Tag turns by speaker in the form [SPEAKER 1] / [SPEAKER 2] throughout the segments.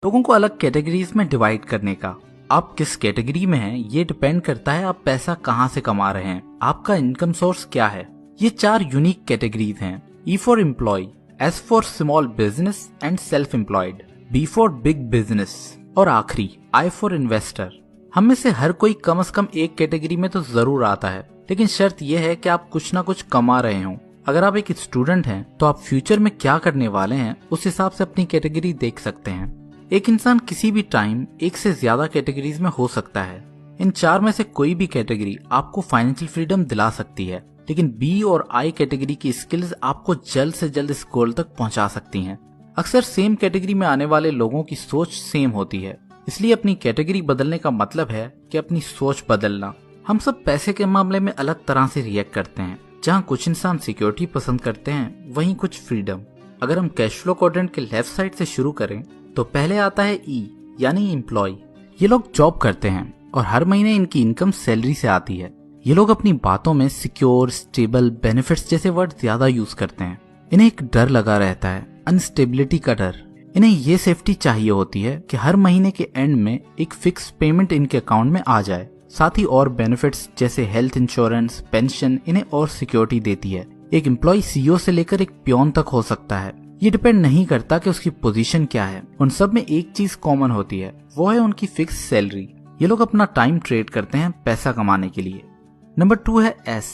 [SPEAKER 1] लोगों को अलग कैटेगरीज में डिवाइड करने का। आप किस कैटेगरी में हैं ये डिपेंड करता है आप पैसा कहां से कमा रहे हैं, आपका इनकम सोर्स क्या है। ये 4 यूनिक कैटेगरीज हैं। E for employ, S for small business and self employed, B for big business और आखिरी I फॉर इन्वेस्टर। हम में से हर कोई कम से कम एक कैटेगरी में तो जरूर आता है, लेकिन शर्त यह है कि आप कुछ ना कुछ कमा रहे हो। अगर आप एक स्टूडेंट हैं तो आप फ्यूचर में क्या करने वाले हैं उस हिसाब से अपनी कैटेगरी देख सकते हैं। एक इंसान किसी भी टाइम एक से ज्यादा कैटेगरीज में हो सकता है। इन 4 में से कोई भी कैटेगरी आपको फाइनेंशियल फ्रीडम दिला सकती है, लेकिन B और I कैटेगरी की स्किल्स आपको जल्द से जल्द इस गोल तक पहुंचा सकती हैं। अक्सर सेम कैटेगरी में आने वाले लोगों की सोच सेम होती है, इसलिए अपनी कैटेगरी बदलने का मतलब है कि अपनी सोच बदलना। हम सब पैसे के मामले में अलग तरह से रिएक्ट करते हैं। जहाँ कुछ इंसान सिक्योरिटी पसंद करते हैं, वहीं कुछ फ्रीडम। अगर हम कैश फ्लो क्वाड्रेंट के लेफ्ट साइड से शुरू करें तो पहले आता है E यानी एम्प्लॉय। ये लोग जॉब करते हैं और हर महीने इनकी इनकम सैलरी से आती है। ये लोग अपनी बातों में सिक्योर, स्टेबल, बेनिफिट्स जैसे वर्ड ज्यादा यूज करते हैं। इन्हें एक डर लगा रहता है, अनस्टेबिलिटी का डर। इन्हें ये सेफ्टी चाहिए होती है कि हर महीने के एंड में एक फिक्स पेमेंट इनके अकाउंट में आ जाए। साथ ही और बेनिफिट्स जैसे हेल्थ इंश्योरेंस, पेंशन इन्हें और सिक्योरिटी देती है। एक एम्प्लॉय CEO से लेकर एक पियोन तक हो सकता है। ये डिपेंड नहीं करता कि उसकी पोजीशन क्या है। उन सब में एक चीज कॉमन होती है, वो है उनकी फिक्स सैलरी। ये लोग अपना टाइम ट्रेड करते हैं पैसा कमाने के लिए। नंबर 2 है S,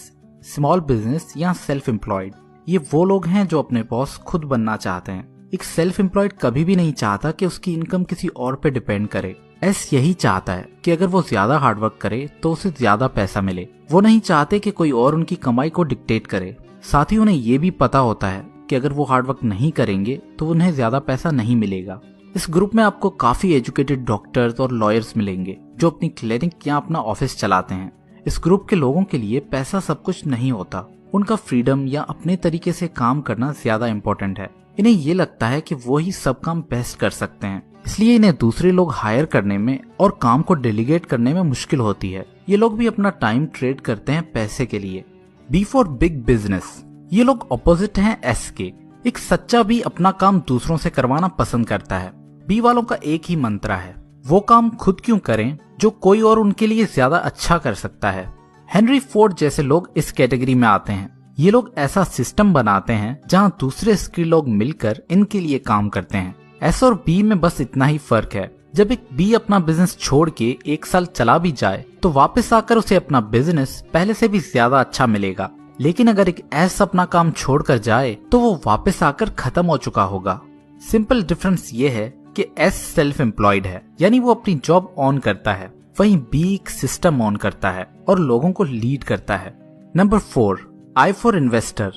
[SPEAKER 1] स्मॉल बिजनेस या सेल्फ एम्प्लॉयड। ये वो लोग हैं जो अपने बॉस खुद बनना चाहते हैं। एक सेल्फ एम्प्लॉयड कभी भी नहीं चाहता कि उसकी इनकम किसी और पे डिपेंड करे। S यही चाहता है कि अगर वो ज्यादा हार्डवर्क करे तो उसे ज्यादा पैसा मिले। वो नहीं चाहते कि कोई और उनकी कमाई को डिक्टेट करे। साथ ही उन्हें ये भी पता होता है कि अगर वो हार्डवर्क नहीं करेंगे तो उन्हें ज्यादा पैसा नहीं मिलेगा। इस ग्रुप में आपको काफी एजुकेटेड डॉक्टर्स और लॉयर्स मिलेंगे जो अपनी क्लिनिक या अपना ऑफिस चलाते हैं। इस ग्रुप के लोगों के लिए पैसा सब कुछ नहीं होता। उनका फ्रीडम या अपने तरीके से काम करना ज्यादा इम्पोर्टेंट है। इन्हें ये लगता है कि वो ही सब काम बेस्ट कर सकते हैं, इसलिए इन्हें दूसरे लोग हायर करने में और काम को डेलीगेट करने में मुश्किल होती है। ये लोग भी अपना टाइम ट्रेड करते हैं पैसे के लिए। B for big business. ये लोग ऑपोजिट हैं S के। एक सच्चा भी अपना काम दूसरों से करवाना पसंद करता है। B वालों का एक ही मंत्र है, वो काम खुद क्यों करें जो कोई और उनके लिए ज्यादा अच्छा कर सकता है। हेनरी फोर्ड जैसे लोग इस कैटेगरी में आते हैं। ये लोग ऐसा सिस्टम बनाते हैं जहां दूसरे स्किल लोग मिलकर इनके लिए काम करते हैं। S और B में बस इतना ही फर्क है। जब एक B अपना बिजनेस छोड़ के 1 साल चला भी जाए तो वापस आकर उसे अपना बिजनेस पहले से भी ज्यादा अच्छा मिलेगा। लेकिन अगर एक S अपना काम छोड़कर जाए तो वो वापस आकर खत्म हो चुका होगा। सिंपल डिफरेंस ये है कि S सेल्फ एम्प्लॉयड है, यानी वो अपनी जॉब ऑन करता है, वहीं B एक सिस्टम ऑन करता है और लोगों को लीड करता है। Number 4, I for investor.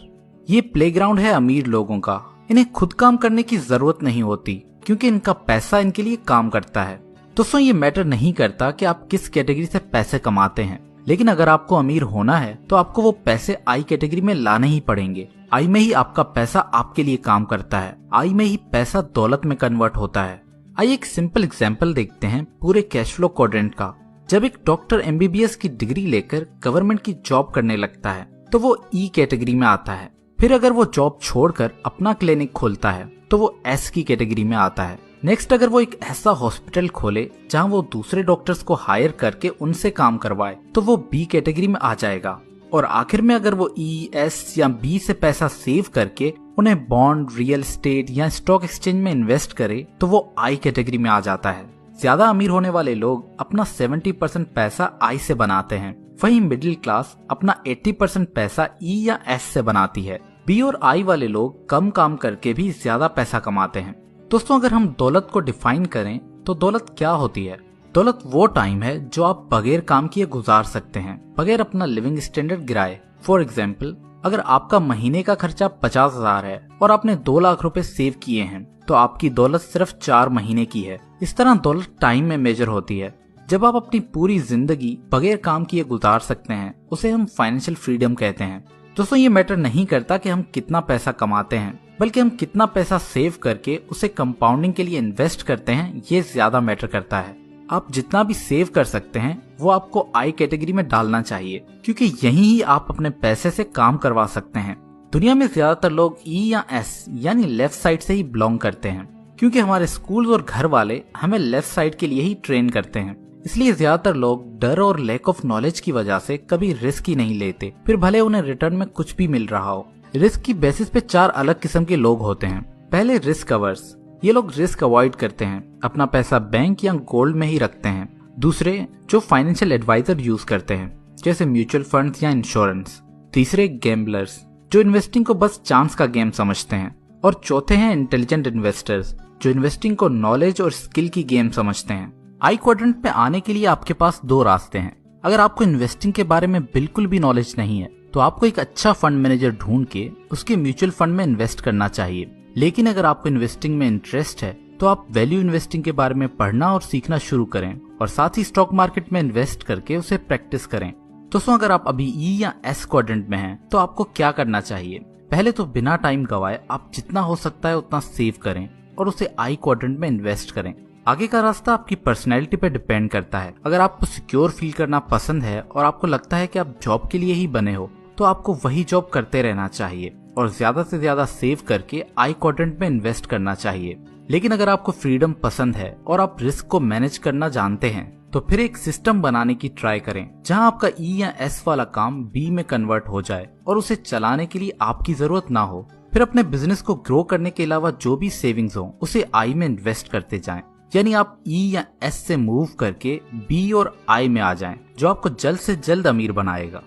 [SPEAKER 1] ये प्लेग्राउंड है अमीर लोगों का। इन्हें खुद काम करने की जरूरत नहीं होती क्योंकि इनका पैसा इनके लिए काम करता है। दोस्तों, ये मैटर नहीं करता कि आप किस कैटेगरी से पैसे कमाते हैं, लेकिन अगर आपको अमीर होना है तो आपको वो पैसे I कैटेगरी में लाने ही पड़ेंगे। I में ही आपका पैसा आपके लिए काम करता है। I में ही पैसा दौलत में कन्वर्ट होता है। आइए एक सिंपल एग्जांपल देखते हैं पूरे कैश फ्लो क्वाड्रेंट का। जब एक डॉक्टर MBBS की डिग्री लेकर गवर्नमेंट की जॉब करने लगता है तो वो E कैटेगरी में आता है। फिर अगर वो जॉब छोड़कर अपना क्लिनिक खोलता है तो वो S की कैटेगरी में आता है। नेक्स्ट, अगर वो एक ऐसा हॉस्पिटल खोले जहां वो दूसरे डॉक्टर्स को हायर करके उनसे काम करवाए तो वो B कैटेगरी में आ जाएगा। और आखिर में अगर वो E, S या B से पैसा सेव करके उन्हें बॉन्ड, रियल एस्टेट या स्टॉक एक्सचेंज में इन्वेस्ट करे तो वो I कैटेगरी में आ जाता है। ज्यादा अमीर होने वाले लोग अपना 70% पैसा I से बनाते हैं, वहीं मिडिल क्लास अपना 80% पैसा E या S से बनाती है। B और I वाले लोग कम काम करके भी ज्यादा पैसा कमाते हैं। दोस्तों, अगर हम दौलत को डिफाइन करें तो दौलत क्या होती है? दौलत वो टाइम है जो आप बगैर काम किए गुजार सकते हैं, बगैर अपना लिविंग स्टैंडर्ड गिराए। फॉर एग्जाम्पल, अगर आपका महीने का खर्चा 50,000 है और आपने 2 लाख रुपए सेव किए हैं तो आपकी दौलत सिर्फ 4 महीने की है। इस तरह दौलत टाइम में मेजर होती है। जब आप अपनी पूरी जिंदगी बगैर काम किए गुजार सकते हैं उसे हम फाइनेंशियल फ्रीडम कहते हैं। दोस्तों, ये मैटर नहीं करता कि हम कितना पैसा कमाते हैं, बल्कि हम कितना पैसा सेव करके उसे कंपाउंडिंग के लिए इन्वेस्ट करते हैं, ये ज्यादा मैटर करता है। आप जितना भी सेव कर सकते हैं वो आपको I कैटेगरी में डालना चाहिए, क्योंकि यहीं ही आप अपने पैसे से काम करवा सकते हैं। दुनिया में ज्यादातर लोग E या S यानी लेफ्ट साइड से ही बिलोंग करते हैं, क्योंकि हमारे स्कूल और घर वाले हमें लेफ्ट साइड के लिए ही ट्रेन करते हैं। इसलिए ज्यादातर लोग डर और लैक ऑफ नॉलेज की वजह से कभी रिस्क ही नहीं लेते, फिर भले उन्हें रिटर्न में कुछ भी मिल रहा हो। रिस्क की बेसिस पे 4 अलग किस्म के लोग होते हैं। पहले रिस्क अवर्स, ये लोग रिस्क अवॉइड करते हैं, अपना पैसा बैंक या गोल्ड में ही रखते हैं। दूसरे जो फाइनेंशियल एडवाइजर यूज करते हैं, जैसे म्यूचुअल फंड्स या इंश्योरेंस। तीसरे गेम्बलर्स, जो इन्वेस्टिंग को बस चांस का गेम समझते हैं। और चौथे हैं इंटेलिजेंट इन्वेस्टर्स, जो इन्वेस्टिंग को नॉलेज और स्किल की गेम समझते हैं। आई क्वाड्रेंट पे आने के लिए आपके पास 2 रास्ते हैं। अगर आपको इन्वेस्टिंग के बारे में बिल्कुल भी नॉलेज नहीं है तो आपको एक अच्छा फंड मैनेजर ढूंढ के उसके म्यूचुअल फंड में इन्वेस्ट करना चाहिए। लेकिन अगर आपको इन्वेस्टिंग में इंटरेस्ट है तो आप वैल्यू इन्वेस्टिंग के बारे में पढ़ना और सीखना शुरू करें और साथ ही स्टॉक मार्केट में इन्वेस्ट करके उसे प्रैक्टिस करें। दोस्तों, अगर आप अभी ई या एस क्वाड्रेंट में हैं तो आपको क्या करना चाहिए? पहले तो बिना टाइम गवाए आप जितना हो सकता है उतना सेव करें और उसे आई क्वाड्रेंट में इन्वेस्ट करें। आगे का रास्ता आपकी पर्सनैलिटी पे डिपेंड करता है। अगर आपको सिक्योर फील करना पसंद है और आपको लगता है कि आप जॉब के लिए ही बने हो तो आपको वही जॉब करते रहना चाहिए और ज्यादा से ज्यादा सेव करके आई क्वाड्रेंट में इन्वेस्ट करना चाहिए। लेकिन अगर आपको फ्रीडम पसंद है और आप रिस्क को मैनेज करना जानते हैं तो फिर एक सिस्टम बनाने की ट्राई करें जहां आपका ई या एस वाला काम बी में कन्वर्ट हो जाए और उसे चलाने के लिए आपकी जरूरत ना हो। फिर अपने बिजनेस को ग्रो करने के अलावा जो भी सेविंग्स हो उसे आई में इन्वेस्ट करते जाएं। यानी आप ई या एस से मूव करके बी और आई में आ जाएं, जो आपको जल्द से जल्द अमीर बनाएगा।